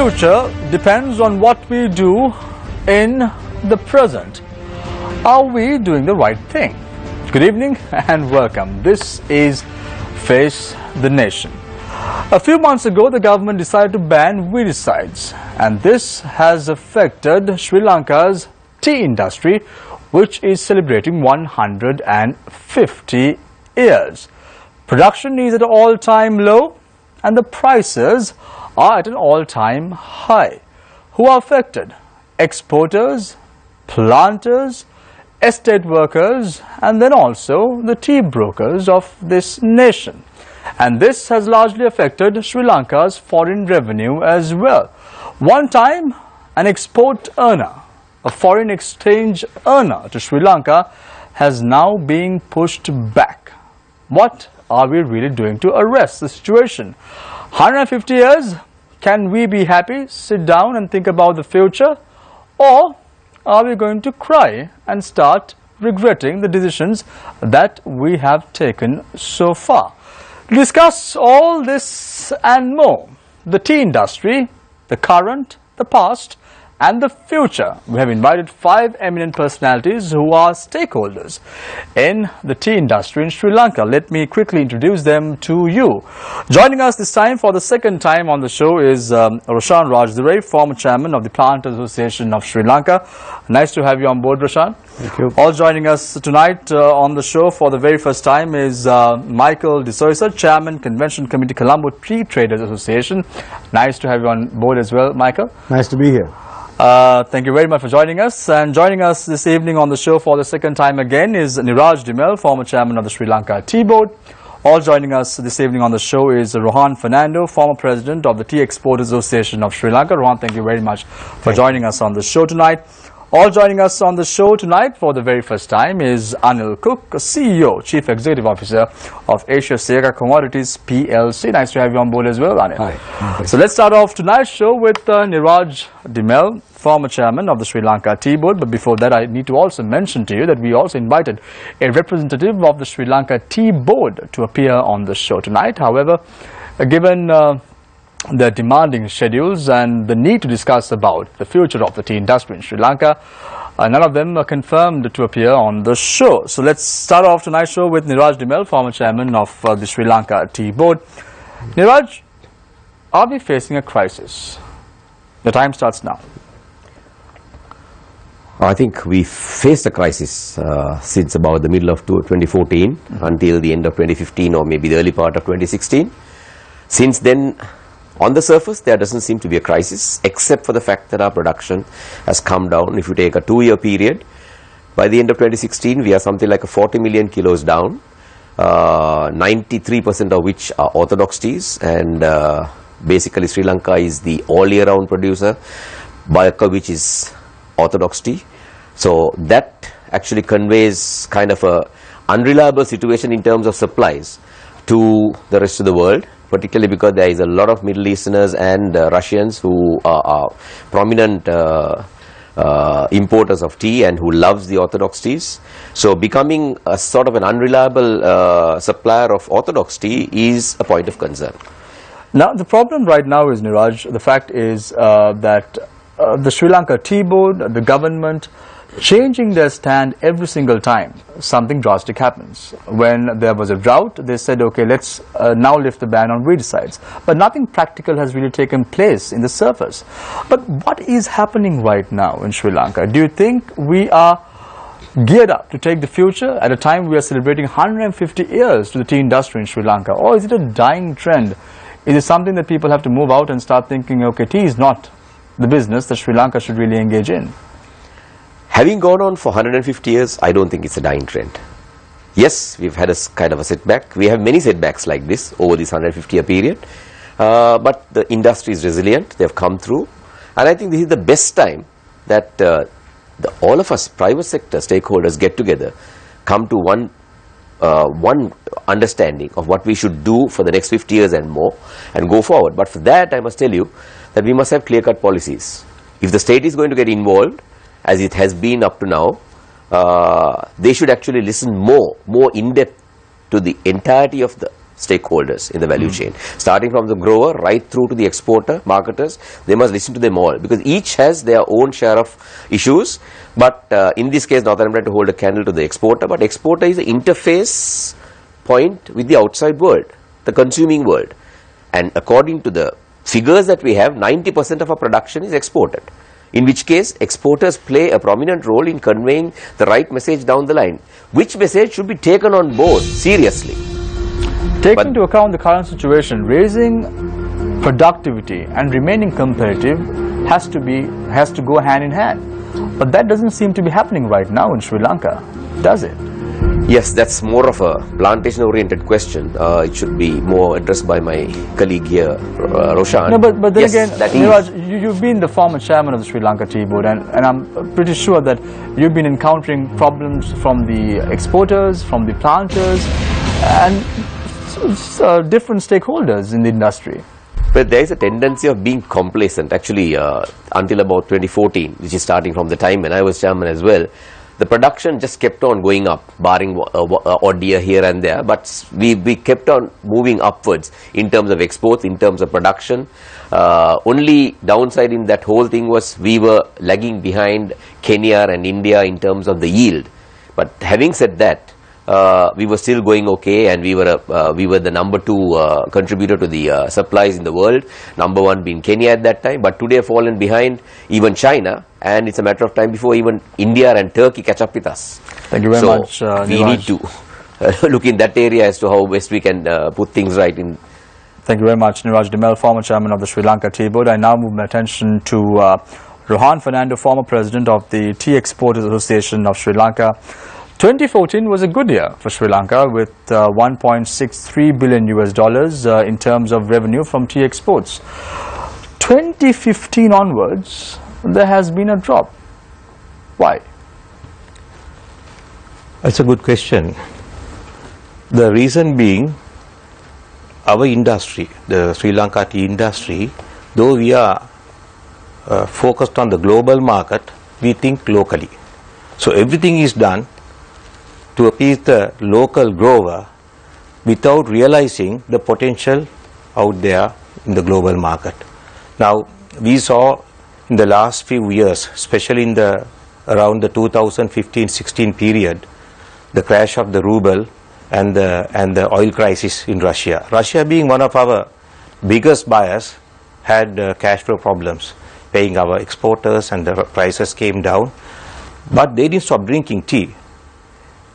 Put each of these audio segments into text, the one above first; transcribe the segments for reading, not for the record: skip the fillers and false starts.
future depends on what we do in the present. Are we doing the right thing? Good evening and welcome. This is Face the Nation. A few months ago, the government decided to ban weedicides, and this has affected Sri Lanka's tea industry, which is celebrating 150 years. Production is at an all-time low, and the prices are at an all-time high. Who are affected? Exporters, planters, estate workers, and then also the tea brokers of this nation. And this has largely affected Sri Lanka's foreign revenue as well. One time, an export earner, a foreign exchange earner to Sri Lanka, has now been pushed back. What are we really doing to arrest the situation? 150 years, can we be happy, sit down and think about the future? Or are we going to cry and start regretting the decisions that we have taken so far? To discuss all this and more, the tea industry, the current, the past and the future, we have invited 5 eminent personalities who are stakeholders in the tea industry in Sri Lanka. Let me quickly introduce them to you. Joining us this time for the second time on the show is Roshan Raj, the very former chairman of the Planters Association of Sri Lanka. Nice to have you on board, Roshan. Thank you. All joining us tonight on the show for the very first time is Michael D'Souza, Chairman, Convention Committee, Colombo Tea Traders Association. Nice to have you on board as well, Michael. Nice to be here. Thank you very much for joining us. And joining us this evening on the show for the second time again is Niraj Dimel, former chairman of the Sri Lanka Tea Board. All joining us this evening on the show is Rohan Fernando, former president of the Tea Exporters Association of Sri Lanka. Rohan, thank you very much for joining us on the show tonight. All joining us on the show tonight for the very first time is Anil Cook, CEO, Chief Executive Officer of Asia Sega Commodities PLC. Nice to have you on board as well, Anil. Hi. So let's start off tonight's show with Niraj Dimel, former chairman of the Sri Lanka Tea Board. But before that, I need to also mention to you that we also invited a representative of the Sri Lanka Tea Board to appear on the show tonight. However, given the demanding schedules and the need to discuss about the future of the tea industry in Sri Lanka, none of them are confirmed to appear on the show. So let's start off tonight's show with Niraj Dimel, former chairman of the Sri Lanka Tea Board. Niraj, are we facing a crisis? The time starts now. I think we faced a crisis since about the middle of 2014 until the end of 2015 or maybe the early part of 2016. Since then, on the surface, there doesn't seem to be a crisis, except for the fact that our production has come down. If you take a 2-year period, by the end of 2016, we are something like a 40 million kilos down, 93% of which are orthodox teas, and basically Sri Lanka is the all-year-round producer, bulk of which is orthodox tea. So that actually conveys kind of a unreliable situation in terms of supplies to the rest of the world, particularly because there is a lot of Middle Easterners and Russians who are prominent importers of tea and who loves the orthodox teas. So becoming a sort of an unreliable supplier of orthodox tea is a point of concern. Now the problem right now is, Niraj, the fact is that the Sri Lanka Tea Board, the government, changing their stand every single time something drastic happens. When there was a drought, they said, okay, let's now lift the ban on weedicides. But nothing practical has really taken place in the surface. But what is happening right now in Sri Lanka? Do you think we are geared up to take the future at a time we are celebrating 150 years to the tea industry in Sri Lanka? Or is it a dying trend? Is it something that people have to move out and start thinking, okay, tea is not the business that Sri Lanka should really engage in? Having gone on for 150 years, I don't think it's a dying trend. Yes, we've had a kind of a setback. We have many setbacks like this over this 150-year period. But the industry is resilient. They've come through. And I think this is the best time that all of us, private sector stakeholders, get together, come to one understanding of what we should do for the next 50 years and more, and go forward. But for that, I must tell you that we must have clear-cut policies. If the state is going to get involved, as it has been up to now, they should actually listen more in-depth to the entirety of the stakeholders in the value chain, starting from the grower right through to the exporter, marketers. They must listen to them all, because each has their own share of issues. But in this case, not that I'm trying to hold a candle to the exporter, but exporter is the interface point with the outside world, the consuming world. And according to the figures that we have, 90% of our production is exported, in which case exporters play a prominent role in conveying the right message down the line, which message should be taken on board seriously. Taking into account the current situation, raising productivity and remaining competitive has to go hand in hand. But that doesn't seem to be happening right now in Sri Lanka, does it? Yes, that's more of a plantation-oriented question. It should be more addressed by my colleague here, Roshan. No, but then yes, again, Niraj, you've been the former chairman of the Sri Lanka Tea Board, and I'm pretty sure that you've been encountering problems from the exporters, from the planters, and different stakeholders in the industry. But there is a tendency of being complacent. Actually, until about 2014, which is starting from the time when I was chairman as well, the production just kept on going up, barring odd year here and there. But we kept on moving upwards in terms of exports, in terms of production. Only downside in that whole thing was we were lagging behind Kenya and India in terms of the yield. But having said that, we were still going okay, and we were the number 2 contributor to the supplies in the world, number 1 being Kenya at that time, but today fallen behind even China, and it's a matter of time before even India and Turkey catch up with us. Thank you very much. We need to look in that area as to how best we can put things right in. Thank you very much, Niraj Dimel, former chairman of the Sri Lanka Tea Board. I now move my attention to Rohan Fernando, former president of the Tea Exporters Association of Sri Lanka. 2014 was a good year for Sri Lanka, with 1.63 billion US dollars in terms of revenue from tea exports. 2015 onwards, there has been a drop. Why? That's a good question. The reason being, our industry, the Sri Lanka tea industry, though we are focused on the global market, we think locally. So everything is done to appease the local grower without realizing the potential out there in the global market. Now, we saw in the last few years, especially in the around the 2015-16 period, the crash of the ruble and the oil crisis in Russia. Russia, being one of our biggest buyers, had cash flow problems, paying our exporters, and the prices came down. But they didn't stop drinking tea.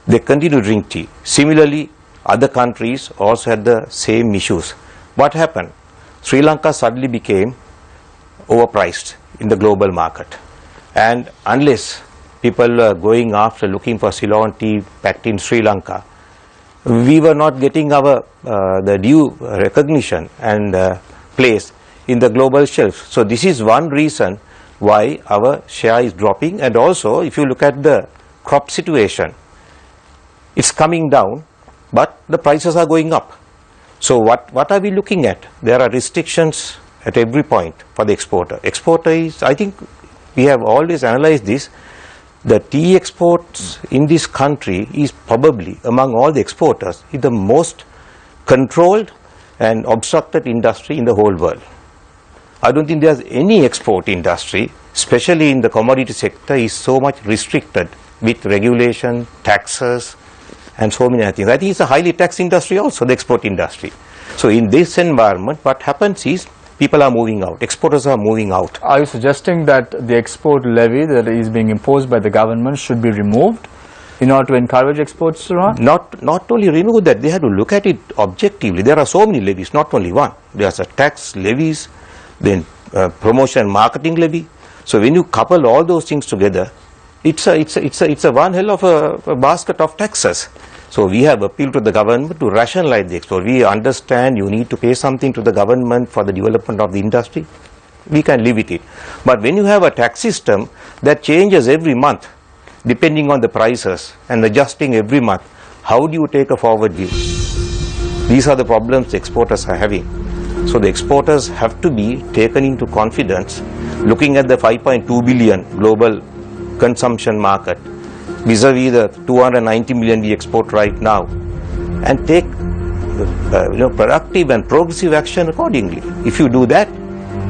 They continue to drink tea. Similarly, other countries also had the same issues. What happened? Sri Lanka suddenly became overpriced in the global market. And unless people were going after looking for Ceylon tea packed in Sri Lanka, we were not getting our the due recognition and place in the global shelf. So this is one reason why our share is dropping. And also, if you look at the crop situation, it's coming down, but the prices are going up. So what are we looking at? There are restrictions at every point for the exporter. Exporter is, I think we have always analyzed this, the tea exports in this country is probably, among all the exporters, is the most controlled and obstructed industry in the whole world. I don't think there's any export industry, especially in the commodity sector, is so much restricted with regulation, taxes, and so many other things. I think it's a highly taxed industry also, the export industry. So in this environment, what happens is people are moving out, exporters are moving out. Are you suggesting that the export levy that is being imposed by the government should be removed in order to encourage exports, Rohan? Not only remove that, they have to look at it objectively. There are so many levies, not only one. There's a tax levies, then promotion and marketing levy. So when you couple all those things together, it's a one hell of a basket of taxes. So we have appealed to the government to rationalize the export. We understand you need to pay something to the government for the development of the industry. We can live with it. But when you have a tax system that changes every month, depending on the prices and adjusting every month, how do you take a forward view? These are the problems the exporters are having. So the exporters have to be taken into confidence, looking at the 5.2 billion global consumption market vis-a-vis the 290 million we export right now, and take productive and progressive action accordingly. If you do that,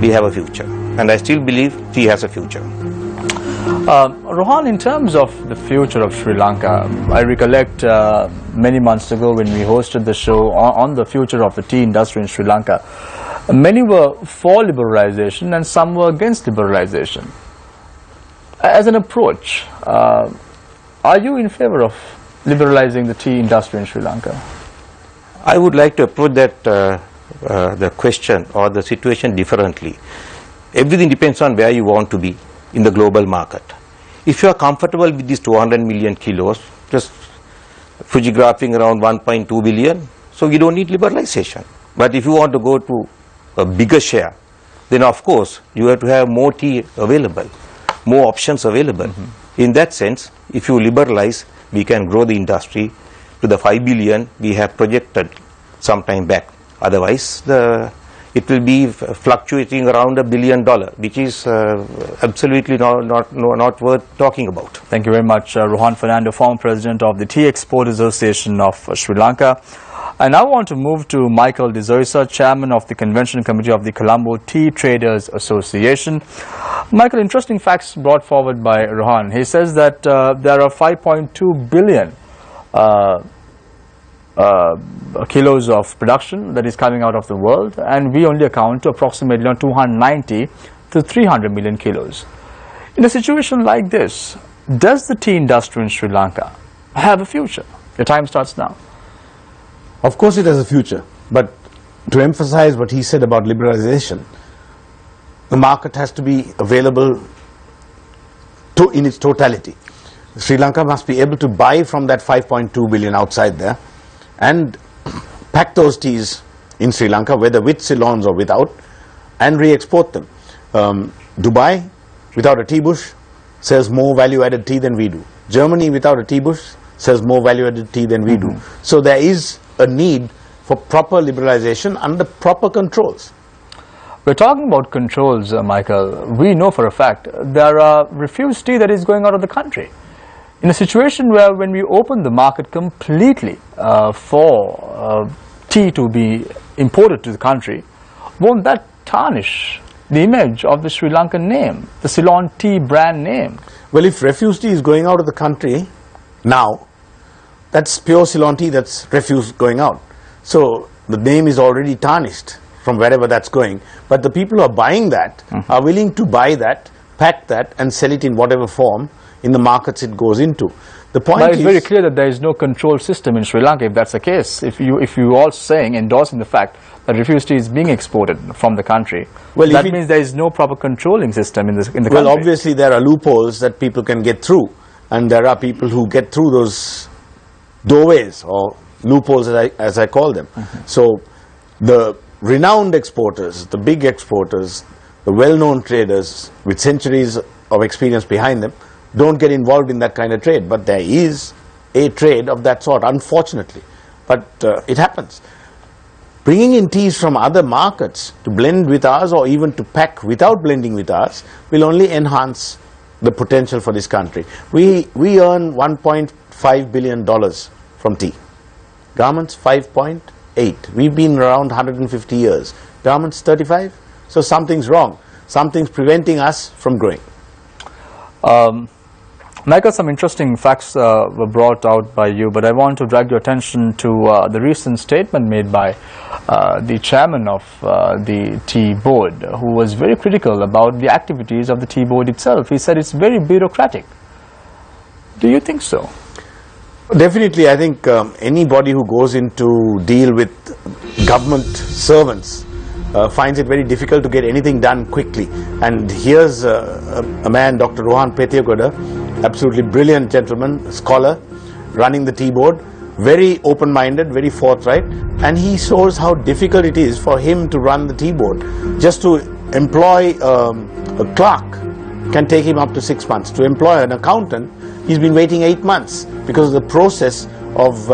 we have a future, and I still believe tea has a future. Rohan, in terms of the future of Sri Lanka, I recollect many months ago when we hosted the show on the future of the tea industry in Sri Lanka, many were for liberalization and some were against liberalization. As an approach, are you in favor of liberalizing the tea industry in Sri Lanka? I would like to approach that the question or the situation differently. Everything depends on where you want to be in the global market. If you are comfortable with these 200 million kilos, just photographing around 1.2 billion, so you don't need liberalization. But if you want to go to a bigger share, then of course you have to have more tea available, more options available. In that sense, if you liberalize, we can grow the industry to the 5 billion we have projected some time back. Otherwise, it will be fluctuating around $1 billion, which is absolutely not worth talking about. Thank you very much, Rohan Fernando, former president of the Tea Export Association of Sri Lanka. I now want to move to Michael De Zoysa, chairman of the Convention Committee of the Colombo Tea Traders Association. Michael, interesting facts brought forward by Rohan. He says that there are 5.2 billion kilos of production that is coming out of the world, and we only account to approximately 290 to 300 million kilos. In a situation like this, does the tea industry in Sri Lanka have a future? Your time starts now. Of course it has a future, but to emphasize what he said about liberalization, the market has to be available in its totality. Sri Lanka must be able to buy from that 5.2 billion outside there and pack those teas in Sri Lanka, whether with Ceylons or without, and re-export them. Dubai, without a tea bush, sells more value-added tea than we do. Germany, without a tea bush, sells more value-added tea than we do. So there is a need for proper liberalization under proper controls. We're talking about controls, Michael. We know for a fact there are refused tea that is going out of the country. In a situation where when we open the market completely for tea to be imported to the country, won't that tarnish the image of the Sri Lankan name, the Ceylon tea brand name? Well, if refuse tea is going out of the country now, that's pure Ceylon tea, that's refuse going out. So the name is already tarnished from wherever that's going. But the people who are buying that are willing to buy that, pack that and sell it in whatever form in the markets it goes into. The point but it's very clear that there is no control system in Sri Lanka if that's the case. If you all saying, endorsing the fact that refuse tea is being exported from the country, well, that means there is no proper controlling system in the country. Well, obviously there are loopholes that people can get through, and there are people who get through those doorways or loopholes as I call them. So the renowned exporters, the big exporters, the well-known traders with centuries of experience behind them don't get involved in that kind of trade. But there is a trade of that sort, unfortunately. But it happens. Bringing in teas from other markets to blend with ours or even to pack without blending with ours will only enhance the potential for this country. We earn $1.5 billion from tea. Garments 5.8. We've been around 150 years. Garments 35. So something's wrong. Something's preventing us from growing. Michael, some interesting facts were brought out by you, but I want to drag your attention to the recent statement made by the chairman of the tea board, who was very critical about the activities of the tea board itself. He said it's very bureaucratic. Do you think so? Definitely. I think anybody who goes into deal with government servants finds it very difficult to get anything done quickly. And here's a man, Dr. Rohan Fernando, absolutely brilliant gentleman, scholar, running the tea board, very open-minded, very forthright, and he shows how difficult it is for him to run the tea board. Just to employ a clerk can take him up to 6 months. To employ an accountant, he's been waiting 8 months because of the process of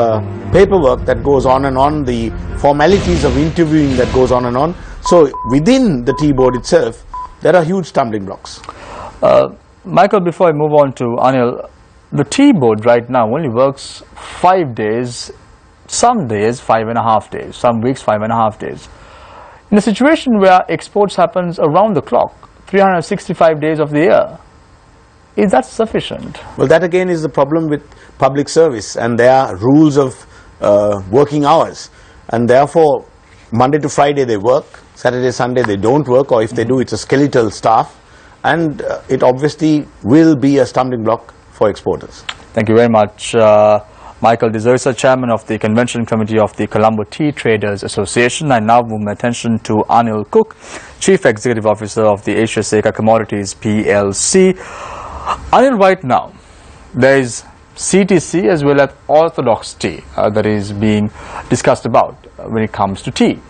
paperwork that goes on and on, the formalities of interviewing that goes on and on. So within the tea board itself, there are huge stumbling blocks. Michael, before I move on to Anil, the tea board right now only works 5 days some days 5.5 days, some weeks 5.5 days. In a situation where exports happens around the clock, 365 days of the year, is that sufficient? Well, that again is the problem with public service, and there are rules of working hours, and therefore Monday to Friday they work, Saturday, Sunday they don't work, or if they do, it's a skeletal staff, and it obviously will be a stumbling block for exporters. Thank you very much, Michael De Zoysa, Chairman of the Convention Committee of the Colombo Tea Traders Association. I now move my attention to Anil Cook, Chief Executive Officer of the Asia Seca Commodities PLC. Anil, right now, there is CTC as well as orthodox tea that is being discussed about when it comes to tea.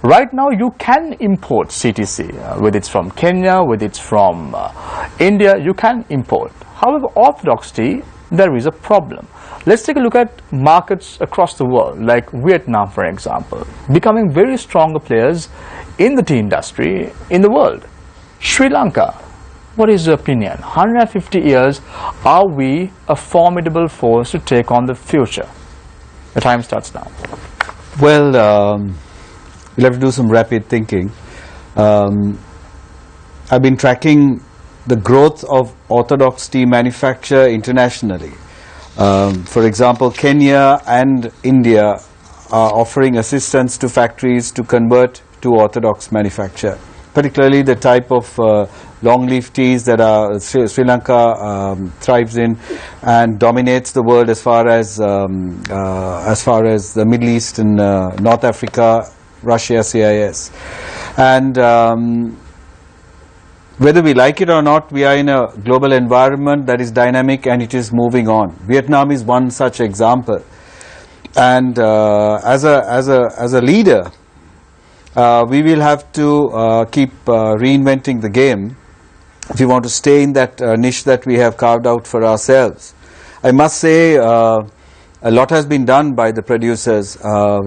Right now, you can import CTC, whether it's from Kenya, whether it's from India, you can import. However, orthodox tea, there is a problem. Let's take a look at markets across the world, like Vietnam, for example, becoming very stronger players in the tea industry in the world. Sri Lanka, what is your opinion? 150 years, are we a formidable force to take on the future? The time starts now. Well, we'll have to do some rapid thinking. I've been tracking the growth of orthodox tea manufacture internationally. For example, Kenya and India are offering assistance to factories to convert to orthodox manufacture, particularly the type of long leaf teas that Sri Lanka thrives in and dominates the world as far as the Middle East and North Africa, Russia, CIS. And whether we like it or not, we are in a global environment that is dynamic and it is moving on. Vietnam is one such example. And as a leader, we will have to keep reinventing the game if we want to stay in that niche that we have carved out for ourselves. I must say a lot has been done by the producers.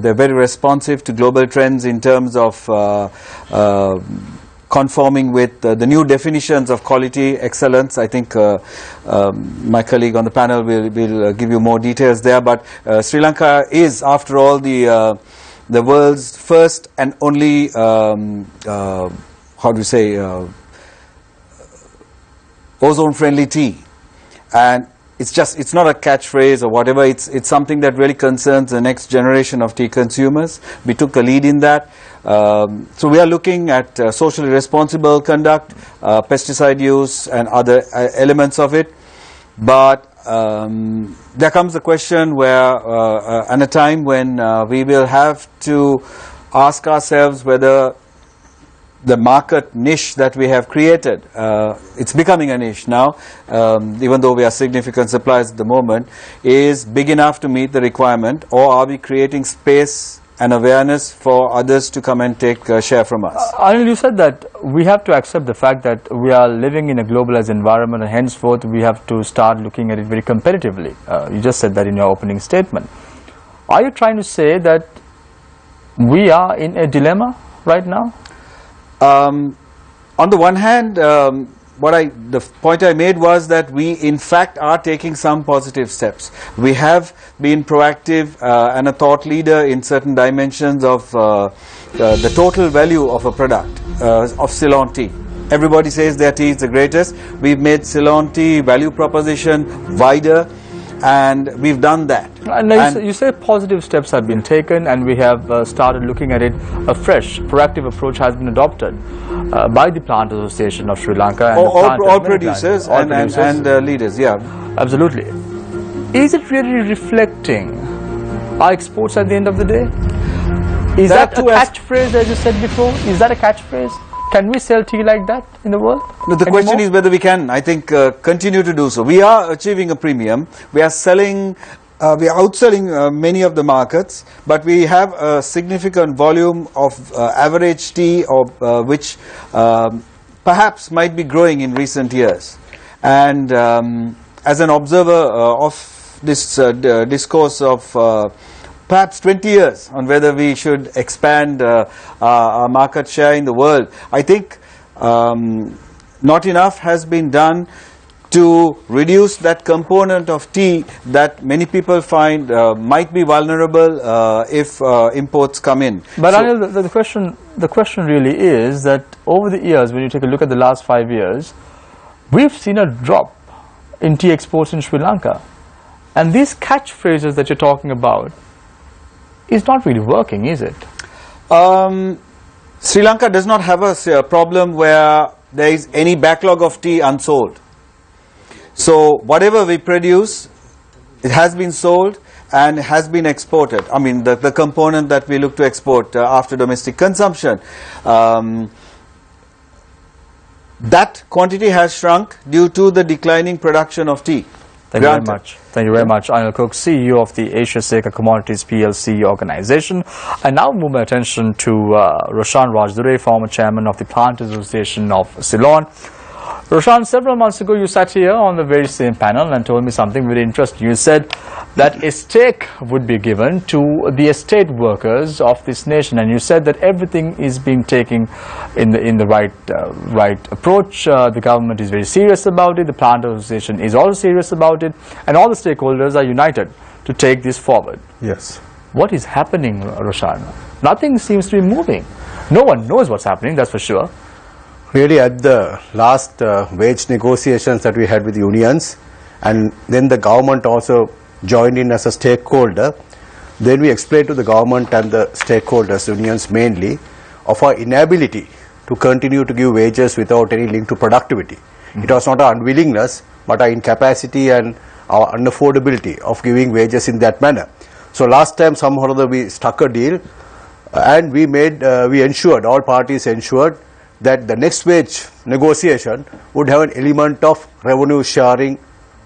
They're very responsive to global trends in terms of conforming with the new definitions of quality excellence. I think my colleague on the panel will give you more details there, but Sri Lanka is, after all, the world's first and only how do you say ozone friendly tea. And it's not a catchphrase or whatever, it's something that really concerns the next generation of tea consumers. We took a lead in that. So we are looking at socially responsible conduct, pesticide use and other elements of it. But there comes a question where, and a time when we will have to ask ourselves whether the market niche that we have created, it's becoming a niche now, even though we are significant suppliers at the moment, is big enough to meet the requirement, or are we creating space and awareness for others to come and take share from us? Anil, you said that we have to accept the fact that we are living in a globalized environment, and henceforth we have to start looking at it very competitively. You just said that in your opening statement. Are you trying to say that we are in a dilemma right now? On the one hand, the point I made was that we in fact are taking some positive steps. We have been proactive and a thought leader in certain dimensions of the total value of a product, of Ceylon tea. Everybody says their tea is the greatest. We've made Ceylon tea value proposition wider, and we've done that. And you say positive steps have been taken, and we have started looking at it afresh. Proactive approach has been adopted by the Plant Association of Sri Lanka. And all producers and leaders, yeah. Absolutely. Is it really reflecting our exports at the end of the day? Is that a catchphrase, as you said before? Is that a catchphrase? Can we sell tea like that in the world? No, the question is whether we can, I think, continue to do so. We are achieving a premium. We are selling, we are outselling many of the markets, but we have a significant volume of average tea, which perhaps might be growing in recent years. And as an observer of this discourse of perhaps 20 years on whether we should expand our market share in the world, I think not enough has been done to reduce that component of tea that many people find might be vulnerable if imports come in. But So- Anil, the question really is that over the years, when you take a look at the last 5 years, we've seen a drop in tea exports in Sri Lanka. And these catchphrases that you're talking about is not really working, is it? Sri Lanka does not have a problem where there is any backlog of tea unsold. So whatever we produce, it has been sold and has been exported. I mean, the component that we look to export after domestic consumption. That quantity has shrunk due to the declining production of tea. Thank you very much. Thank you very much, Anil Cook, CEO of the Asia Seca Commodities PLC organization. I now move my attention to Roshan Raj, former chairman of the Plant Association of Ceylon. Roshan, several months ago you sat here on the very same panel and told me something very interesting. You said that a stake would be given to the estate workers of this nation, and you said that everything is being taken in the right approach. The government is very serious about it, the Plant Association is also serious about it, and all the stakeholders are united to take this forward. Yes. What is happening, Roshan? Nothing seems to be moving. No one knows what's happening, that's for sure. Really, at the last wage negotiations that we had with unions, and then the government also joined in as a stakeholder, then we explained to the government and the stakeholders, unions mainly, of our inability to continue to give wages without any link to productivity. It was not our unwillingness, but our incapacity and our unaffordability of giving wages in that manner. So last time somehow or other we struck a deal, and we ensured, all parties ensured, that the next wage negotiation would have an element of revenue sharing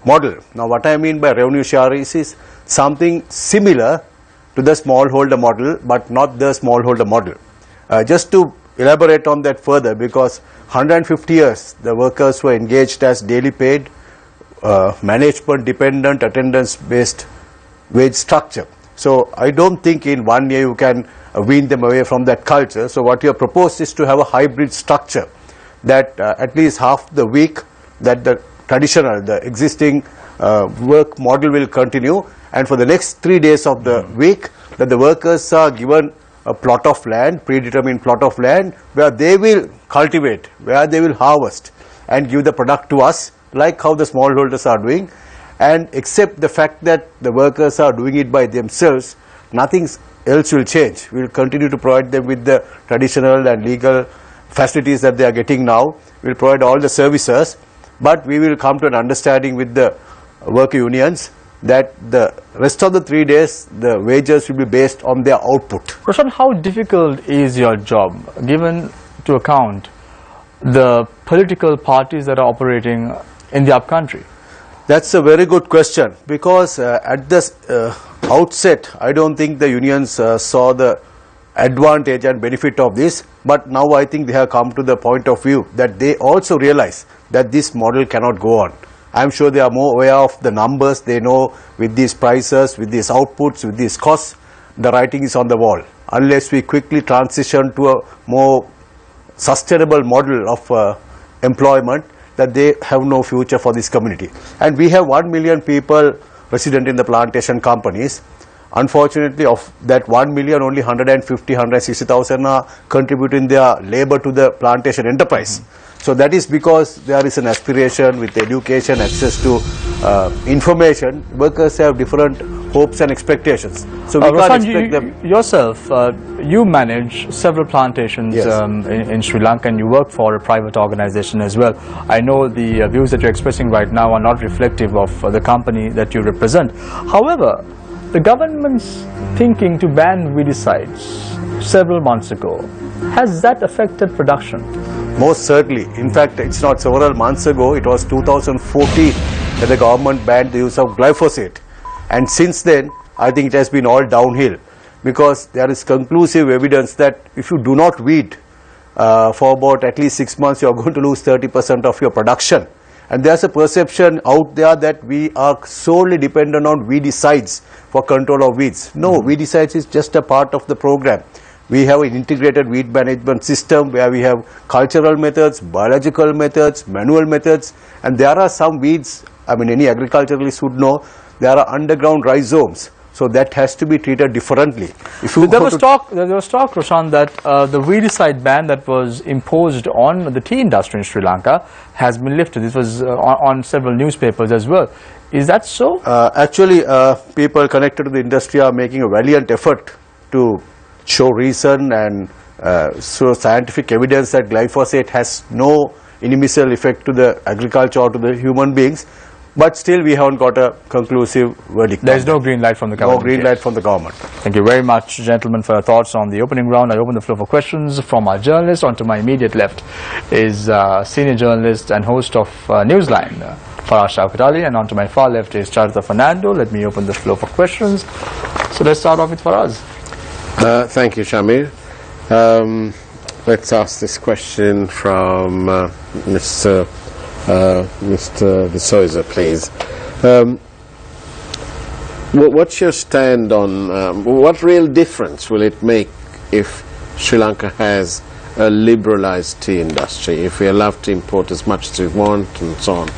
model. Now what I mean by revenue sharing is something similar to the smallholder model, but not the smallholder model. Just to elaborate on that further, because 150 years the workers were engaged as daily paid, management dependent, attendance based wage structure. So I don't think in 1 year you can wean them away from that culture. So what you have proposed is to have a hybrid structure, that at least half the week that the traditional, the existing work model will continue, and for the next 3 days of the week that the workers are given a plot of land, predetermined plot of land, where they will cultivate, where they will harvest and give the product to us, like how the smallholders are doing. And except the fact that the workers are doing it by themselves, nothing else will change. We will continue to provide them with the traditional and legal facilities that they are getting now. We will provide all the services, but we will come to an understanding with the worker unions that the rest of the 3 days the wages will be based on their output. Roshan, how difficult is your job, given to account the political parties that are operating in the upcountry? That's a very good question, because at the outset I don't think the unions saw the advantage and benefit of this, but now I think they have come to the point of view that they also realize that this model cannot go on. I'm sure they are more aware of the numbers. They know with these prices, with these outputs, with these costs, the writing is on the wall. Unless we quickly transition to a more sustainable model of employment, that they have no future for this community. And we have 1 million people resident in the plantation companies. Unfortunately, of that 1 million, only 160,000 are contributing their labor to the plantation enterprise. So that is because there is an aspiration with education, access to information. Workers have different hopes and expectations. So we can't expect them. Yourself, you manage several plantations in Sri Lanka, and you work for a private organization as well. I know the views that you're expressing right now are not reflective of the company that you represent. However, the government's thinking to ban weedicides several months ago, has that affected production? Most certainly. In fact, it's not several months ago, it was 2014 that the government banned the use of glyphosate. And since then, I think it has been all downhill, because there is conclusive evidence that if you do not weed for about at least 6 months, you are going to lose 30% of your production. And there's a perception out there that we are solely dependent on weedicides for control of weeds. No, weedicides is just a part of the program. We have an integrated weed management system where we have cultural methods, biological methods, manual methods, and there are some weeds, I mean any agriculturalist would know, there are underground rhizomes. So that has to be treated differently. If you there was talk, Roshan, that the weedicide ban that was imposed on the tea industry in Sri Lanka has been lifted. This was on several newspapers as well. Is that so? Actually, people connected to the industry are making a valiant effort to show reason and show scientific evidence that glyphosate has no inimical effect to the agriculture or to the human beings. But still we haven't got a conclusive verdict. There is no green light from the government. No green light from the government. Thank you very much, gentlemen, for your thoughts on the opening round. I open the floor for questions from our journalists. On to my immediate left is senior journalist and host of Newsline, Farah Shaukat Ali, and on to my far left is Rohan Fernando. Let me open the floor for questions. So let's start off with Faraz. Thank you, Shamir. Let's ask this question from Mr. De Souza, please. What's your stand on what real difference will it make if Sri Lanka has a liberalized tea industry, if we are allowed to import as much as we want and so on?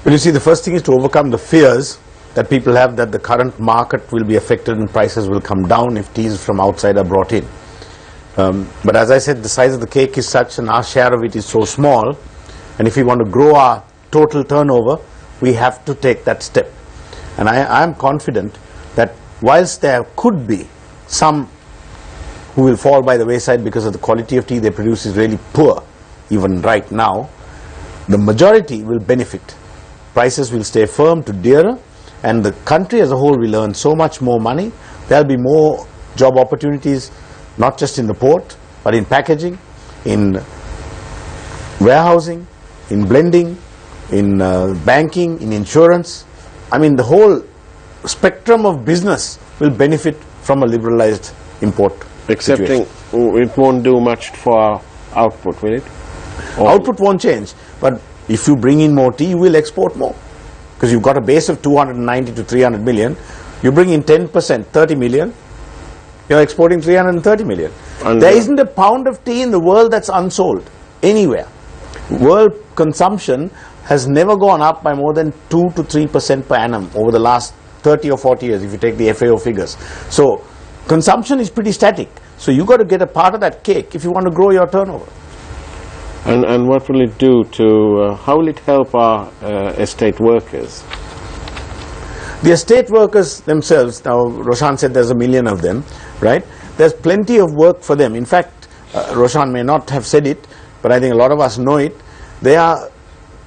Well, you see, the first thing is to overcome the fears that people have that the current market will be affected and prices will come down if teas from outside are brought in. But as I said, the size of the cake is such and our share of it is so small, and if we want to grow our total turnover, we have to take that step. And I am confident that whilst there could be some who will fall by the wayside because of the quality of tea they produce is really poor, even right now, the majority will benefit. Prices will stay firm to dearer, and the country as a whole will earn so much more money. There will be more job opportunities, not just in the port, but in packaging, in warehousing, in blending, in banking, in insurance. I mean, the whole spectrum of business will benefit from a liberalized import Excepting it won't do much for our output, will it? Or output won't change, but if you bring in more tea, you will export more. Because you've got a base of 290 to 300 million, you bring in 10%, 30 million, you're exporting 330 million. And there isn't a pound of tea in the world that's unsold, anywhere. World consumption has never gone up by more than 2 to 3% per annum over the last 30 or 40 years, if you take the FAO figures. So, consumption is pretty static. So, you've got to get a part of that cake if you want to grow your turnover. And what will it do to, how will it help our estate workers? The estate workers themselves, now Roshan said there's 1 million of them, right? There's plenty of work for them. In fact, Roshan may not have said it, but I think a lot of us know it. They are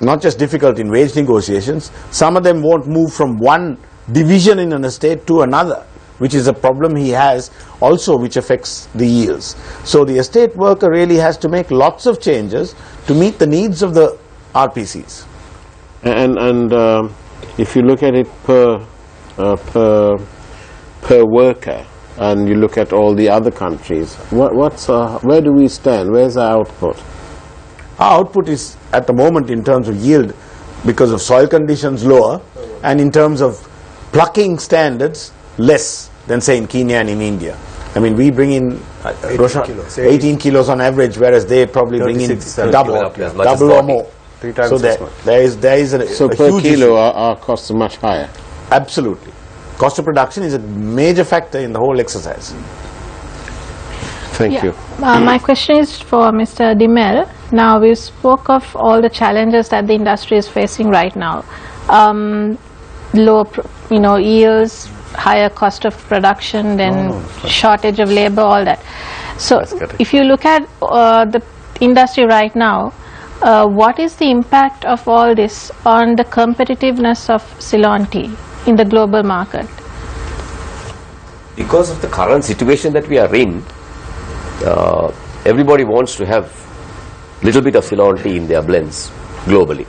not just difficult in wage negotiations, some of them won't move from one division in an estate to another, which is a problem he has also, which affects the yields. So the estate worker really has to make lots of changes to meet the needs of the RPCs. And if you look at it per worker, and you look at all the other countries, where do we stand? Where's our output? Our output is at the moment in terms of yield, because of soil conditions, lower, and in terms of plucking standards, less than say in Kenya and in India. I mean, we bring in 18 kilos on average, whereas they probably bring in double or more. 3 times so there is a So a per huge kilo, issue. our costs are much higher. Absolutely. Cost of production is a major factor in the whole exercise. Thank you. My question is for Mr. Dimel. Now, we spoke of all the challenges that the industry is facing right now. Low, yields, higher cost of production, then shortage of labor, all that. So, if you look at the industry right now, what is the impact of all this on the competitiveness of Ceylon tea in the global market? Because of the current situation that we are in, everybody wants to have little bit of Ceylon tea in their blends globally.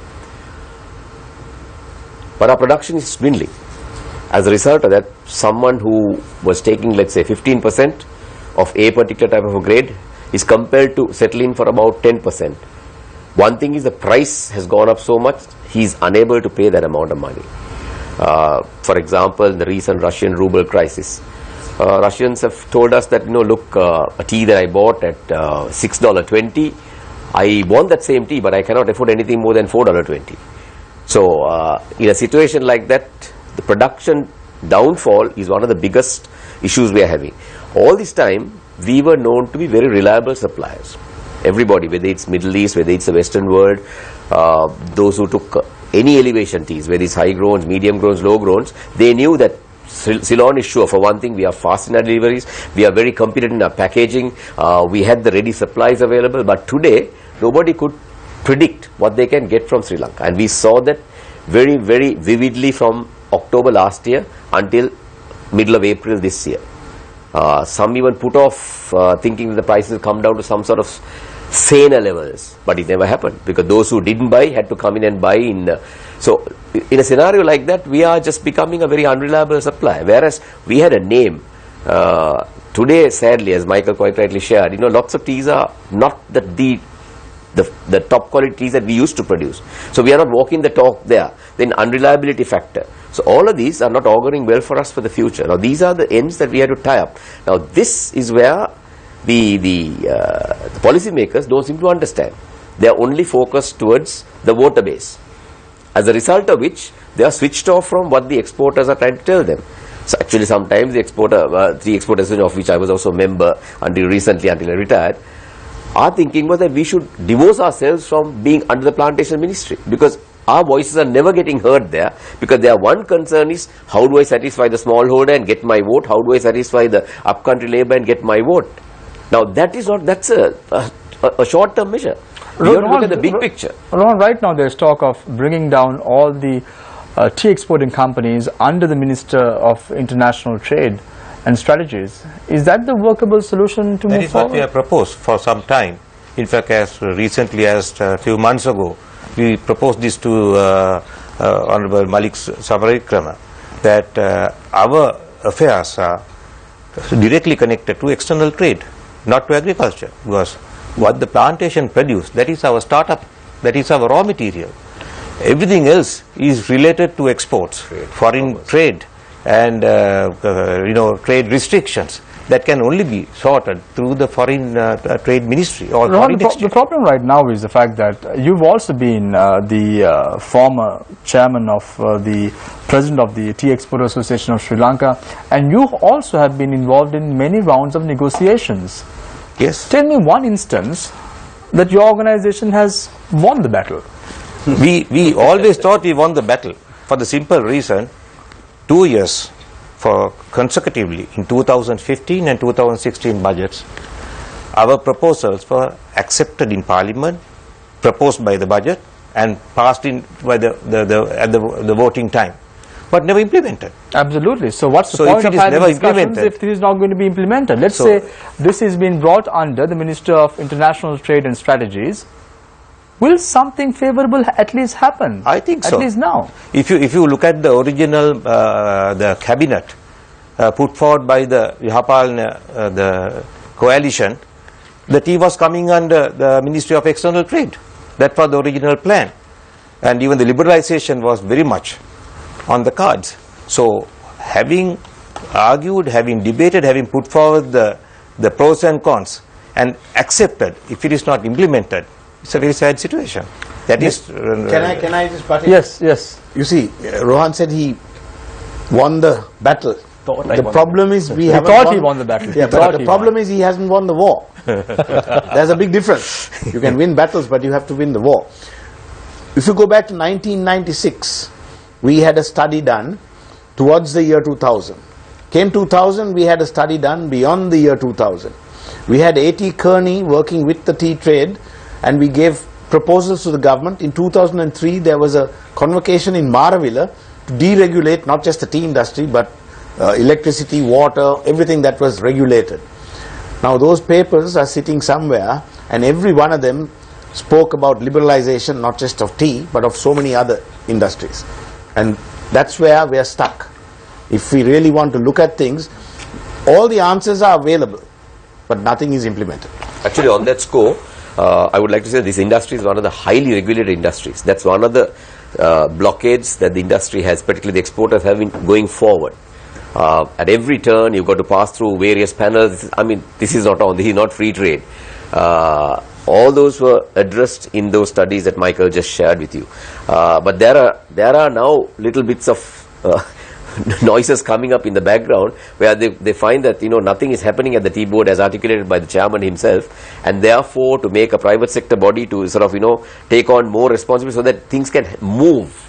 But our production is dwindling. As a result of that, someone who was taking, let's say, 15% of a particular type of a grade is compelled to settle in for about 10%. One thing is the price has gone up so much, he is unable to pay that amount of money. For example, the recent Russian ruble crisis, Russians have told us that, look, a tea that I bought at $6.20, I want that same tea, but I cannot afford anything more than $4.20. So in a situation like that, the production downfall is one of the biggest issues we are having. All this time, we were known to be very reliable suppliers. Everybody, whether it's Middle East, whether it's the Western world, those who took any elevation teas, whether it's high groans, medium groans, low groans, they knew that Ceylon is sure. For one thing, we are fast in our deliveries, we are very competent in our packaging, we had the ready supplies available, but today, nobody could predict what they can get from Sri Lanka. And we saw that very, very vividly from October last year until middle of April this year. Some even put off thinking that the prices will come down to some sort of saner levels, but it never happened, because those who didn't buy had to come in and buy in. So in a scenario like that, we are just becoming a very unreliable supplier, whereas we had a name. Today, sadly, as Michael quite rightly shared, lots of teas are not the top quality teas that we used to produce. So we are not walking the talk there. Then unreliability factor. So all of these are not auguring well for us for the future. Now these are the ends that we have to tie up. Now this is where the policymakers don't seem to understand. They are only focused towards the water base, as a result of which they are switched off from what the exporters are trying to tell them. So actually sometimes the three exporters, of which I was also a member until recently, until I retired, our thinking was that we should divorce ourselves from being under the plantation ministry, because our voices are never getting heard there, because their one concern is, how do I satisfy the smallholder and get my vote? How do I satisfy the upcountry labor and get my vote? Now that's a short-term measure. We have to look at the big picture. Rohan, right now there's talk of bringing down all the tea exporting companies under the Minister of International Trade and Strategies. Is that the workable solution to move forward? That is what we have proposed for some time. In fact, as recently as a few months ago, we proposed this to Honorable Malik Sabarikrama, that our affairs are directly connected to external trade, not to agriculture, because what the plantation produce, that is our startup, that is our raw material. Everything else is related to exports, foreign trade, and trade restrictions that can only be sorted through the foreign trade ministry or foreign exchange. The problem right now is the fact that you've also been the former chairman of the president of the Tea Exporter Association of Sri Lanka, and you also have been involved in many rounds of negotiations. Yes. Tell me one instance that your organization has won the battle. We always thought we won the battle, for the simple reason, 2 years consecutively in 2015 and 2016 budgets, our proposals were accepted in Parliament, proposed by the budget, and passed in by at the voting time, but never implemented. Absolutely. So what's the point of having discussions if this is not going to be implemented? Let's say this has been brought under the Minister of International Trade and Strategies. Will something favorable at least happen? I think so. At least now. If you look at the original the cabinet put forward by the the coalition, the tea was coming under the Ministry of External Trade. That was the original plan, and even the liberalization was very much on the cards. So having argued, having debated, having put forward the pros and cons and accepted, if it is not implemented, it's a very sad situation. That is. Can I just butt in? Yes, yes. You see, Rohan said he won the battle. The problem is we haven't thought he won the battle. Yeah, but the problem is he hasn't won the war. There's a big difference. You can win battles, but you have to win the war. If you go back to 1996, we had a study done towards the year 2000. Came 2000, we had a study done beyond the year 2000. We had A.T. Kearney working with the tea trade, and we gave proposals to the government. In 2003, there was a convocation in Maravilla to deregulate not just the tea industry, but electricity, water, everything that was regulated. Now those papers are sitting somewhere, and every one of them spoke about liberalization, not just of tea, but of so many other industries. And that's where we are stuck. If we really want to look at things, all the answers are available, but nothing is implemented. Actually, on that score, I would like to say this industry is one of the highly regulated industries. That's one of the blockades that the industry has, particularly the exporters have been going forward. At every turn, you've got to pass through various panels. I mean, this is not free trade. All those were addressed in those studies that Michael just shared with you. But there are now little bits of noises coming up in the background where they find that nothing is happening at the Tea Board as articulated by the chairman himself, and therefore to make a private sector body to sort of take on more responsibility so that things can move.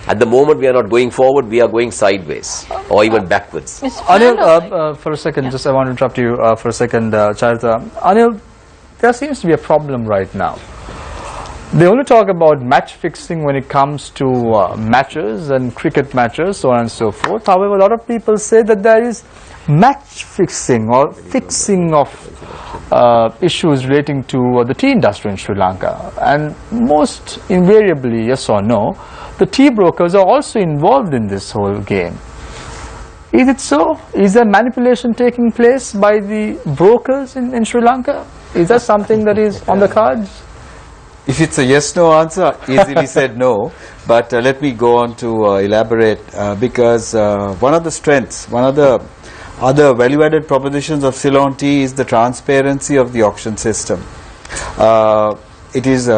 At the moment we are not going forward, we are going sideways or even backwards. Anil, for a second, just I want to interrupt you for a second, Charita. Anil, there seems to be a problem right now. They only talk about match fixing when it comes to matches and cricket matches, so on and so forth. However, a lot of people say that there is match fixing or fixing of issues relating to the tea industry in Sri Lanka. And most invariably, yes or no, the tea brokers are also involved in this whole game. Is it so? Is there manipulation taking place by the brokers in Sri Lanka? Is that something that is on the cards? If it's a yes/no answer, easily said no. But let me go on to elaborate because one of the strengths, one of the other value-added propositions of Ceylon tea is the transparency of the auction system. It is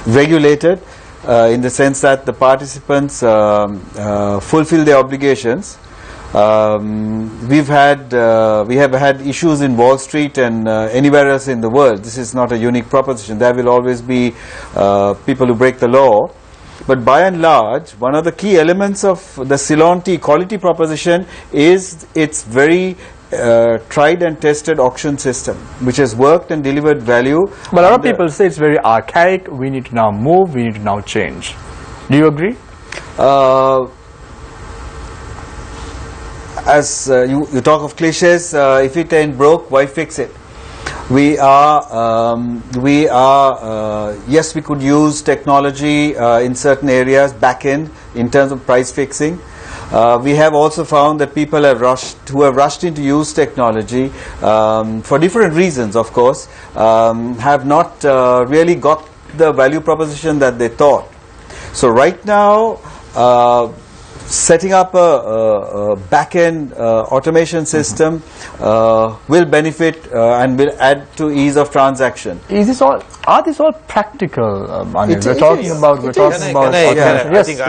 regulated in the sense that the participants fulfill their obligations. We have had issues in Wall Street and anywhere else in the world. This is not a unique proposition. There will always be people who break the law. But by and large, one of the key elements of the Ceylon tea quality proposition is its very tried and tested auction system, which has worked and delivered value. But a lot of people say it's very archaic. We need to now move. We need to now change. Do you agree? As you talk of cliches, if it ain't broke, why fix it? Yes, we could use technology in certain areas, back end, in terms of price fixing. We have also found that people who have rushed into use technology for different reasons, of course, have not really got the value proposition that they thought. So right now, setting up a back-end automation system will benefit and will add to ease of transaction. Are these all practical? We're talking about.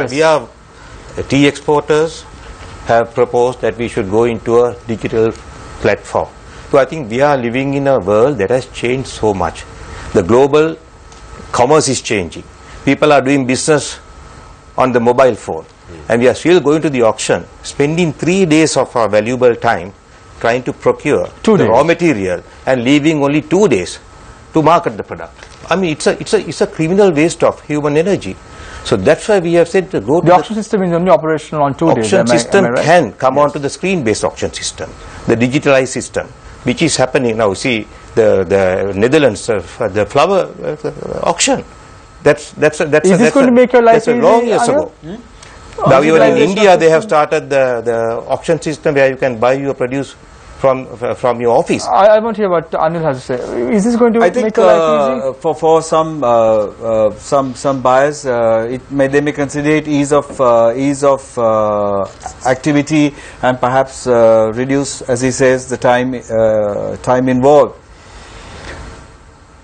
We are tea exporters have proposed that we should go into a digital platform. So I think we are living in a world that has changed so much. The global commerce is changing. People are doing business on the mobile phone. And we are still going to the auction, spending 3 days of our valuable time trying to procure the raw material and leaving only 2 days to market the product. I mean, it's a criminal waste of human energy. So that's why we have said to go to the auction system is only operational on 2 days. Auction system can come onto the screen-based auction system, the digitalized system, which is happening now. See the Netherlands, the flower auction. Is this going to make your life easy? Long years ago. Now even in India they have started the auction system where you can buy your produce from your office. I want to hear what Anil has to say. Is this going to make your life easy? For some buyers, they may consider it ease of activity and perhaps reduce, as he says, the time involved.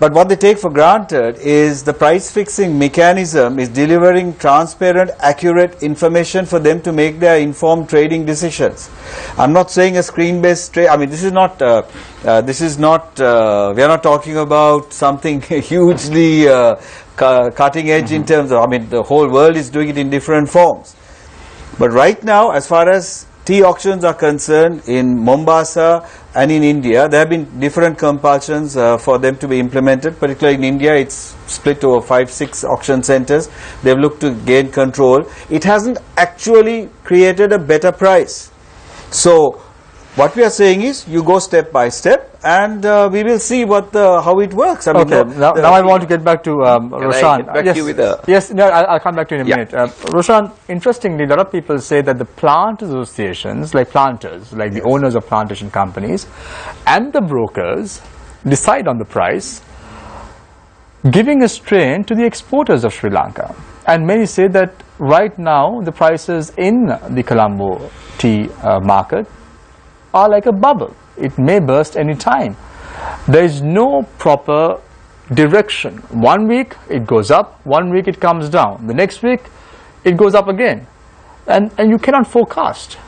But what they take for granted is the price fixing mechanism is delivering transparent, accurate information for them to make their informed trading decisions. I'm not saying a screen-based trade. I mean, we are not talking about something hugely cutting edge in terms of, I mean, the whole world is doing it in different forms. But right now, as far as tea auctions are concerned, in Mombasa and in India, there have been different compulsions for them to be implemented. Particularly in India, it's split over 5-6 auction centers. They've looked to gain control. It hasn't actually created a better price. So what we are saying is, you go step by step, and we will see how it works. I mean, now I want to get back to Roshan. I'll come back to you in a minute. Roshan, interestingly, a lot of people say that the plant associations, like planters, like the owners of plantation companies, and the brokers decide on the price, giving a strain to the exporters of Sri Lanka. And many say that right now the prices in the Colombo tea market are like a bubble. It may burst any time. There is no proper direction. 1 week it goes up, 1 week it comes down, the next week it goes up again, and you cannot forecast.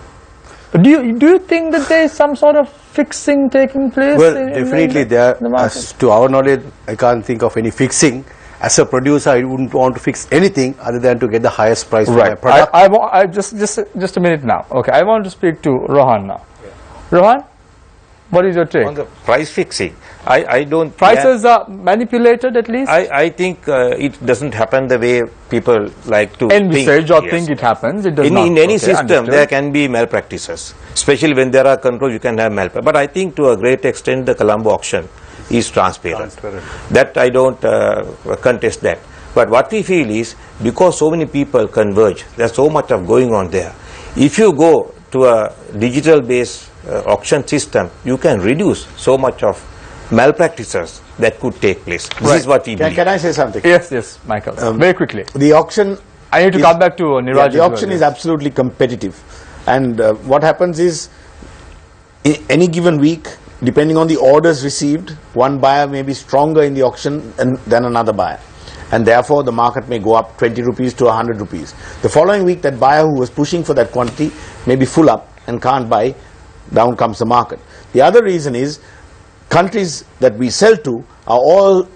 Do you think that there is some sort of fixing taking place? Well, definitely there. the market? As to our knowledge, I can't think of any fixing. As a producer, I wouldn't want to fix anything other than to get the highest price for my product. I just a minute now. Okay, I want to speak to Rohan now. Rohan, what is your take? On the price fixing, I don't... Prices are manipulated at least? I think it doesn't happen the way people like to envisage think. or think it happens. It does not. In any Okay, system, understood. there can be malpractices. Especially when there are controls, you can have malpractice. But I think to a great extent, the Colombo auction is transparent. That I don't contest that. But what we feel is, because so many people converge, there's so much of going on there. If you go to a digital-based auction system, you can reduce so much of malpractices that could take place. This is what we believe. Can I say something? Yes, Michael. Very quickly. The auction... I need to come back to Niraj. the auction is absolutely competitive. And what happens is, in any given week, depending on the orders received, one buyer may be stronger in the auction than another buyer. And therefore, the market may go up 20 rupees to 100 rupees. The following week, that buyer who was pushing for that quantity may be full up and can't buy. Down comes the market. The other reason is, countries that we sell to are all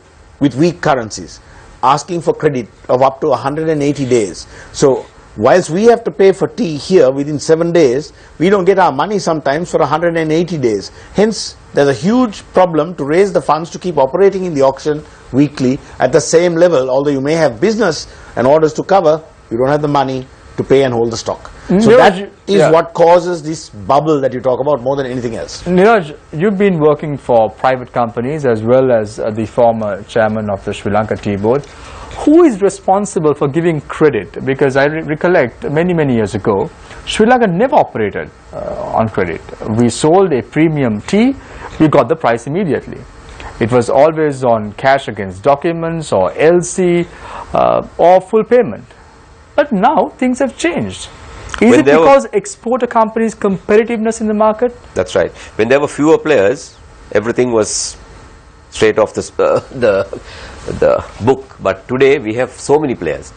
with weak currencies, asking for credit of up to 180 days. So, whilst we have to pay for tea here within 7 days, we don't get our money sometimes for 180 days. Hence, there's a huge problem to raise the funds to keep operating in the auction weekly at the same level. Although you may have business and orders to cover, you don't have the money to pay and hold the stock. So that is what causes this bubble that you talk about more than anything else. Niraj, you've been working for private companies as well as the former chairman of the Sri Lanka Tea Board. Who is responsible for giving credit? Because I recollect many years ago, Sri Lanka never operated on credit. We sold a premium tea, we got the price immediately. It was always on cash against documents or LC or full payment. But now things have changed. Is it because exporter companies' competitiveness in the market? That's right. When there were fewer players, everything was straight off the book. But today we have so many players.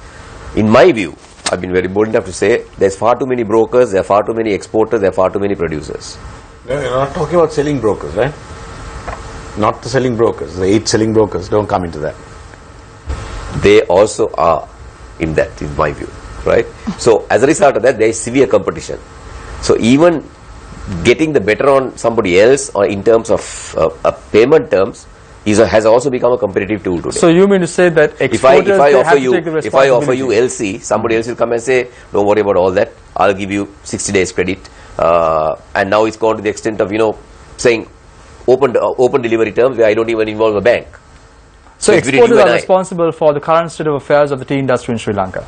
In my view, I've been very bold enough to say there's far too many brokers, there are far too many exporters, there are far too many producers. No, you're not talking about selling brokers, right? Not the selling brokers. The 8 selling brokers don't come into that. They also are in that, in my view. Right? So, as a result of that, there is severe competition. So, even getting the better on somebody else or in terms of payment terms has also become a competitive tool today. So, you mean to say that exporters if I offer you LC, somebody else will come and say, don't worry about all that, I'll give you 60 days credit. And now it's gone to the extent of, saying open delivery terms where I don't even involve a bank. So exporters are responsible for the current state of affairs of the tea industry in Sri Lanka?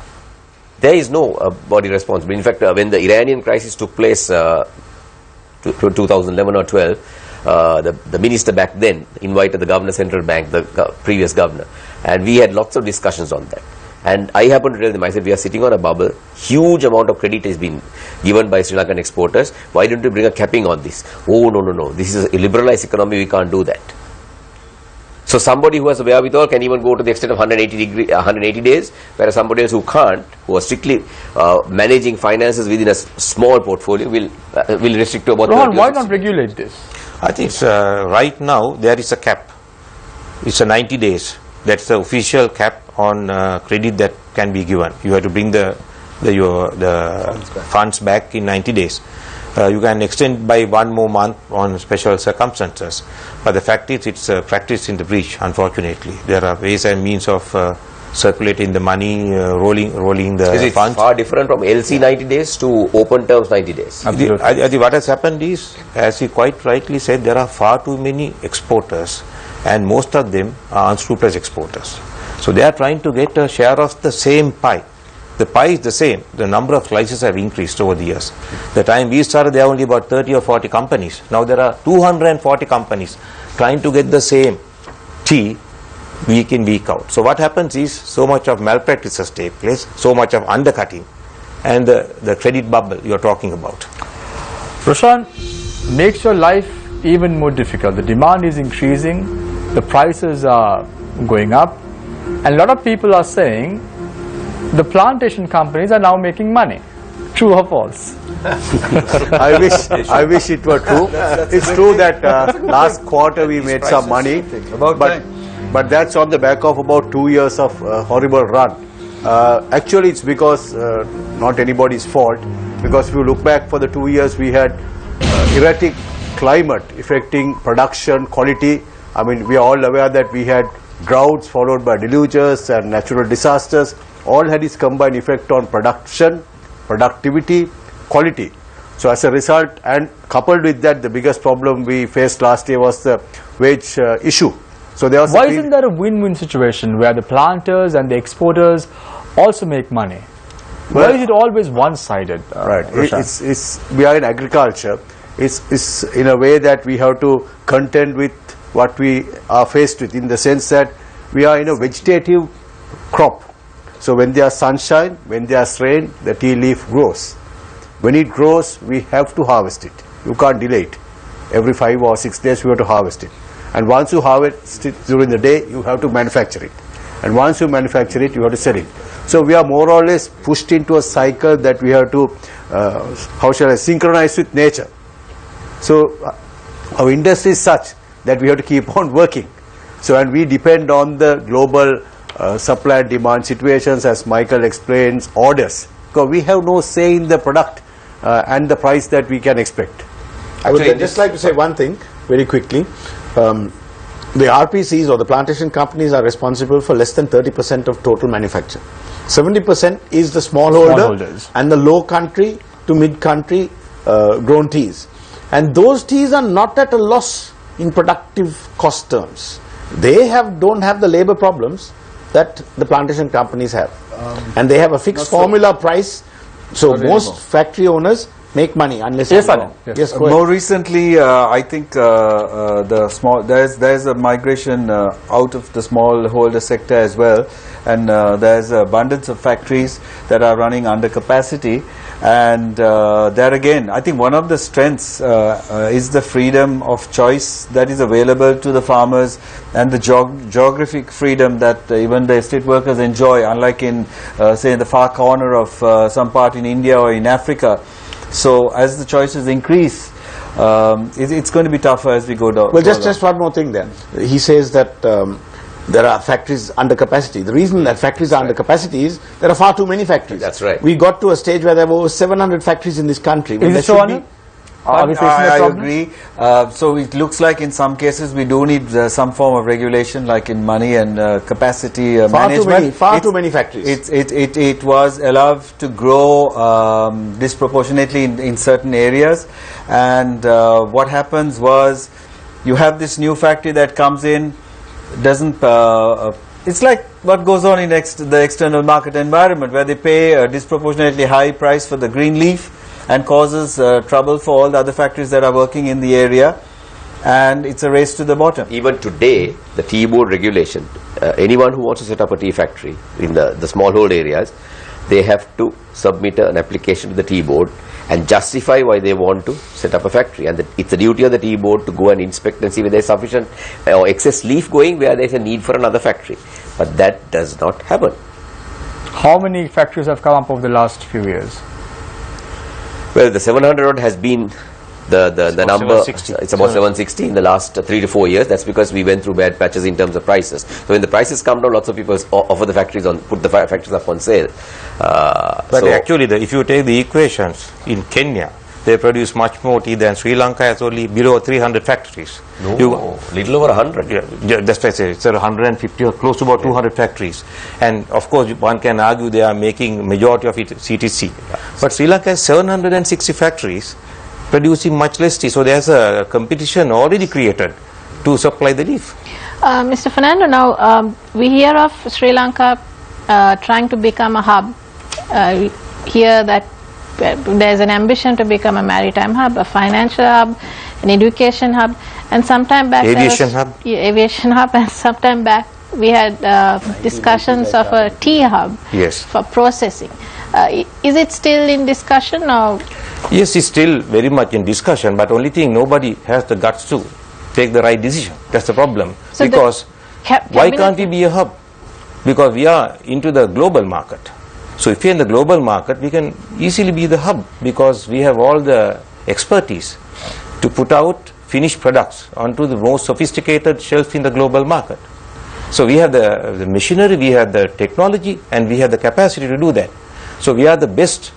There is no body responsible. In fact, when the Iranian crisis took place 2011 or 12, the minister back then invited the governor, central bank, the previous governor, and we had lots of discussions on that. And I happened to tell them, I said, we are sitting on a bubble, huge amount of credit has been given by Sri Lankan exporters, why don't you bring a capping on this? Oh, no, this is a liberalized economy, we can't do that. So somebody who has a wherewithal can even go to the extent of 180 days, whereas somebody else who can't, who are strictly managing finances within a small portfolio, will restrict to about 30 Rohan, why not regulate this? I think right now there is a cap. It's a 90 days. That's the official cap on credit that can be given. You have to bring the funds back in 90 days. You can extend by 1 more month on special circumstances. But the fact is, it's practice in the breach, unfortunately. There are ways and means of circulating the money, rolling the funds. Is it far different from LC 90 days to open terms 90 days? I think what has happened is, as he quite rightly said, there are far too many exporters, and most of them are unscrupulous exporters. So they are trying to get a share of the same pie. The pie is the same. The number of slices have increased over the years. The time we started, there were only about 30 or 40 companies. Now there are 240 companies trying to get the same tea week in, week out. So what happens is, so much of malpractices take place, so much of undercutting, and the credit bubble you are talking about. Roshan, makes your life even more difficult. The demand is increasing, the prices are going up, and a lot of people are saying the plantation companies are now making money. True or false? I wish it were true. It's true that last quarter we made some money, but that's on the back of about 2 years of horrible run. Actually, it's because not anybody's fault, because if you look back for the 2 years, we had erratic climate affecting production quality. I mean, we are all aware that we had droughts followed by deluges and natural disasters. All had its combined effect on production, productivity, quality. So as a result, and coupled with that, the biggest problem we faced last year was the wage issue. So there was Why isn't there a win-win situation where the planters and the exporters also make money? Well, why is it always one-sided? Right. Roshan? We are in agriculture. It's in a way that we have to contend with what we are faced with, in the sense that we are in a vegetative crop. So when there's sunshine, when there's rain, the tea leaf grows. When it grows, we have to harvest it. You can't delay it. Every 5 or 6 days we have to harvest it. And once you harvest it during the day, you have to manufacture it. And once you manufacture it, you have to sell it. So we are more or less pushed into a cycle that we have to, synchronize with nature. So our industry is such that we have to keep on working. So, and we depend on the global supply and demand situations, as Michael explains, orders. Because we have no say in the product and the price that we can expect. I would just like to say one thing very quickly. The RPCs, or the plantation companies, are responsible for less than 30% of total manufacture. 70% is the smallholders and the low country to mid country grown teas. And those teas are not at a loss in productive cost terms. They don't have the labor problems that the plantation companies have. And they have a fixed formula price. So most factory owners make money unless yes, I'm wrong. yes. Yes, go More ahead. recently, I think there's a migration out of the smallholder sector as well, and there's abundance of factories that are running under capacity. And there again, I think one of the strengths is the freedom of choice that is available to the farmers, and the geographic freedom that even the estate workers enjoy, unlike in, say, in the far corner of some part in India or in Africa. So as the choices increase, it's going to be tougher as we go down. Well, just one more thing then. He says that there are factories under capacity. The reason that factories are under capacity is there are far too many factories. That's right. We got to a stage where there were over 700 factories in this country. Is it so, Anil? Are we facing a I problem? agree. So it looks like in some cases we do need some form of regulation, like in money and capacity management. Far too many factories. It was allowed to grow disproportionately in certain areas, and what happens was you have this new factory that comes in, doesn't it's like what goes on in the external market environment, where they pay a disproportionately high price for the green leaf and causes trouble for all the other factories that are working in the area, and it's a race to the bottom. Even today, the tea board regulation, anyone who wants to set up a tea factory in the smallhold areas, they have to submit an application to the tea board and justify why they want to set up a factory. And it's the duty of the tea board to go and inspect and see whether there's sufficient or excess leaf going where there's a need for another factory. But that does not happen. How many factories have come up over the last few years? Well, the 700 odd has been the number. 760. It's about 760 in the last 3 to 4 years. That's because we went through bad patches in terms of prices. So when the prices come down, lots of people offer the factories put the factories up on sale. But so actually, if you take the equations, in Kenya, they produce much more tea than Sri Lanka has only below 300 factories. little over 100. Yeah, that's why I say it's 150 or close to about 200 factories. And of course, one can argue they are making majority of it CTC. But Sri Lanka has 760 factories producing much less tea. So there's a competition already created to supply the leaf. Mr. Fernando, now we hear of Sri Lanka trying to become a hub. Hear that there's an ambition to become a maritime hub, a financial hub, an education hub, and sometime back Aviation hub. aviation hub, and sometime back we had discussions of a tea hub Yes. for processing. Is it still in discussion, or? Yes, it's still very much in discussion, but only thing, nobody has the guts to take the right decision. That's the problem. So because why cabinet- can't we be a hub? Because we are into the global market. So if we are in the global market, we can easily be the hub, because we have all the expertise to put out finished products onto the most sophisticated shelf in the global market. So we have the machinery, we have the technology, and we have the capacity to do that. So we are the best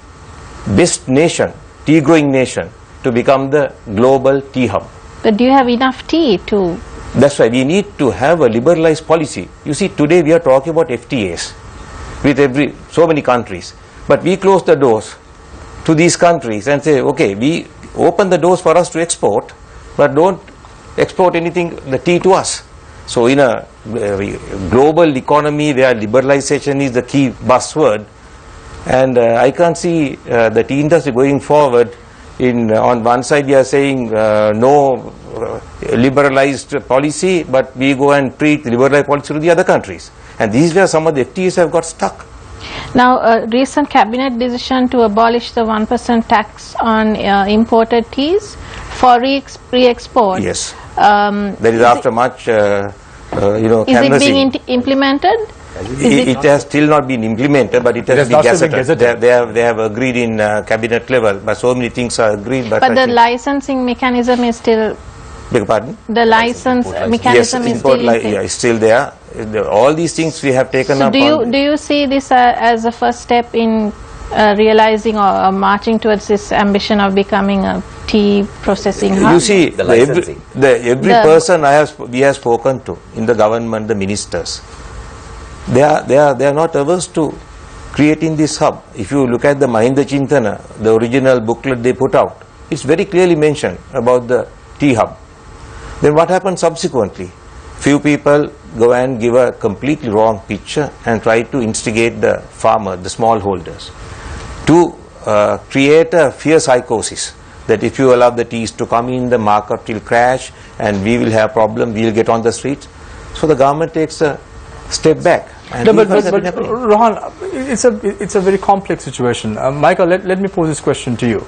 nation, tea growing nation, to become the global tea hub. But do you have enough tea to? That's why we need to have a liberalized policy. You see, today we are talking about FTAs with so many countries, but we close the doors to these countries and say, okay, we open the doors for us to export, but don't export anything, the tea, to us. So in a global economy where liberalization is the key buzzword, and I can't see the tea industry going forward. On one side we are saying no liberalized policy, but we go and preach liberalized policy to the other countries, and these where some of the FTAs have got stuck. Now, a recent cabinet decision to abolish the 1% tax on imported teas for re-export. Yes, that is after much is canvassing. it being implemented? It has still not been implemented, but it has been gazetted. They have agreed in cabinet level, but so many things are agreed. But the licensing mechanism is still. Beg your pardon? The license mechanism yes, is still it's still there. All these things we have taken up. Do you see this as a first step in realizing or marching towards this ambition of becoming a tea processing hub? You see, every person we have spoken to in the government, the ministers, they are not averse to creating this hub. If you look at the Mahinda Chintana, the original booklet they put out, it's very clearly mentioned about the tea hub. Then what happens subsequently? Few people go and give a completely wrong picture and try to instigate the farmer, the smallholders, to create a fear psychosis that if you allow the teas to come in, the market will crash and we will have problem, we will get on the streets. So the government takes a step back. No, but Rohan, it's a very complex situation. Michael, let me pose this question to you.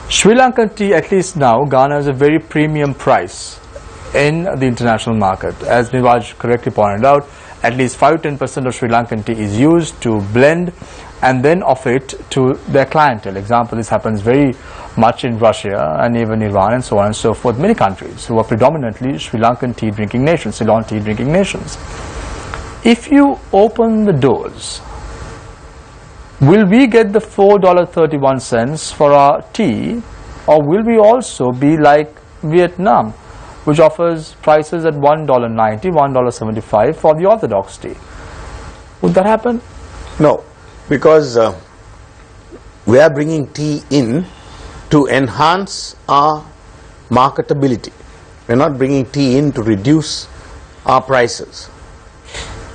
Sri Lankan tea, at least now, garners a very premium price in the international market. As Niraj correctly pointed out, at least 5-10% of Sri Lankan tea is used to blend and then offer it to their clientele. Example, this happens very much in Russia and even Iran and so on and so forth. Many countries who are predominantly Sri Lankan tea drinking nations, Ceylon tea drinking nations. If you open the doors, will we get the $4.31 for our tea, or will we also be like Vietnam, which offers prices at $1.90, $1.75 for the orthodox tea? Would that happen? No, because we are bringing tea in to enhance our marketability. We are not bringing tea in to reduce our prices.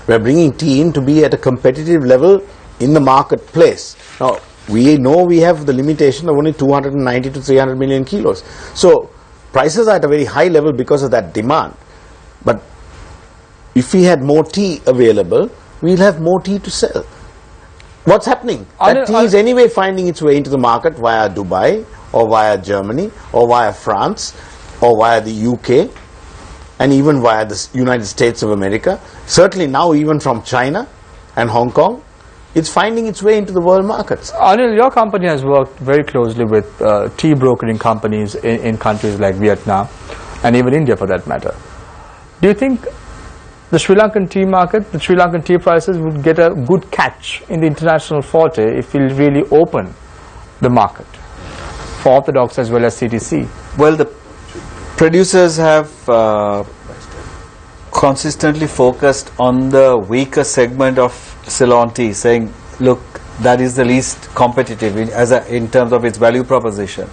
We are bringing tea in to be at a competitive level in the marketplace. Now, we know we have the limitation of only 290 to 300 million kilos. So, prices are at a very high level because of that demand. But if we had more tea available, we'll have more tea to sell. What's happening? That tea is anyway finding its way into the market via Dubai, or via Germany, or via France, or via the UK, and even via the United States of America. Certainly now even from China and Hong Kong, it's finding its way into the world markets. Anil, your company has worked very closely with tea brokering companies in countries like Vietnam and even India for that matter. Do you think the Sri Lankan tea market, the Sri Lankan tea prices would get a good catch in the international forte if we really open the market for orthodox as well as CTC? Well, the producers have consistently focused on the weaker segment of Ceylon tea, saying, look, that is the least competitive in terms of its value proposition.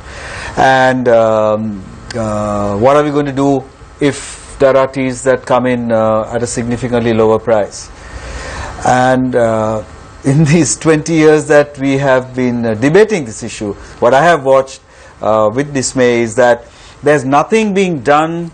And what are we going to do if there are teas that come in at a significantly lower price? And in these 20 years that we have been debating this issue, what I have watched with dismay is that there's nothing being done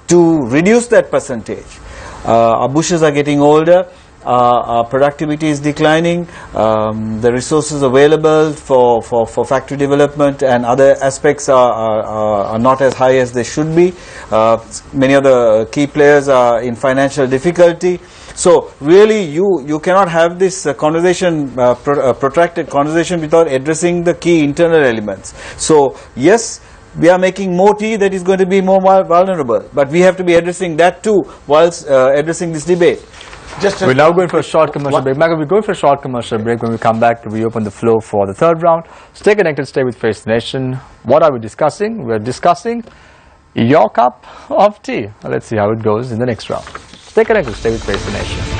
to reduce that percentage. Our bushes are getting older. Our productivity is declining. The resources available for factory development and other aspects are not as high as they should be. Many of the key players are in financial difficulty. So really you cannot have this conversation, protracted conversation, without addressing the key internal elements. So yes, we are making more tea that is going to be more vulnerable, but we have to be addressing that too whilst addressing this debate. We're now going for a short commercial break. Michael, we're going for a short commercial break. When we come back to reopen the flow for the third round. Stay connected, stay with Face the Nation. What are we discussing? We're discussing your cup of tea. Let's see how it goes in the next round. Stay connected, stay with Face the Nation.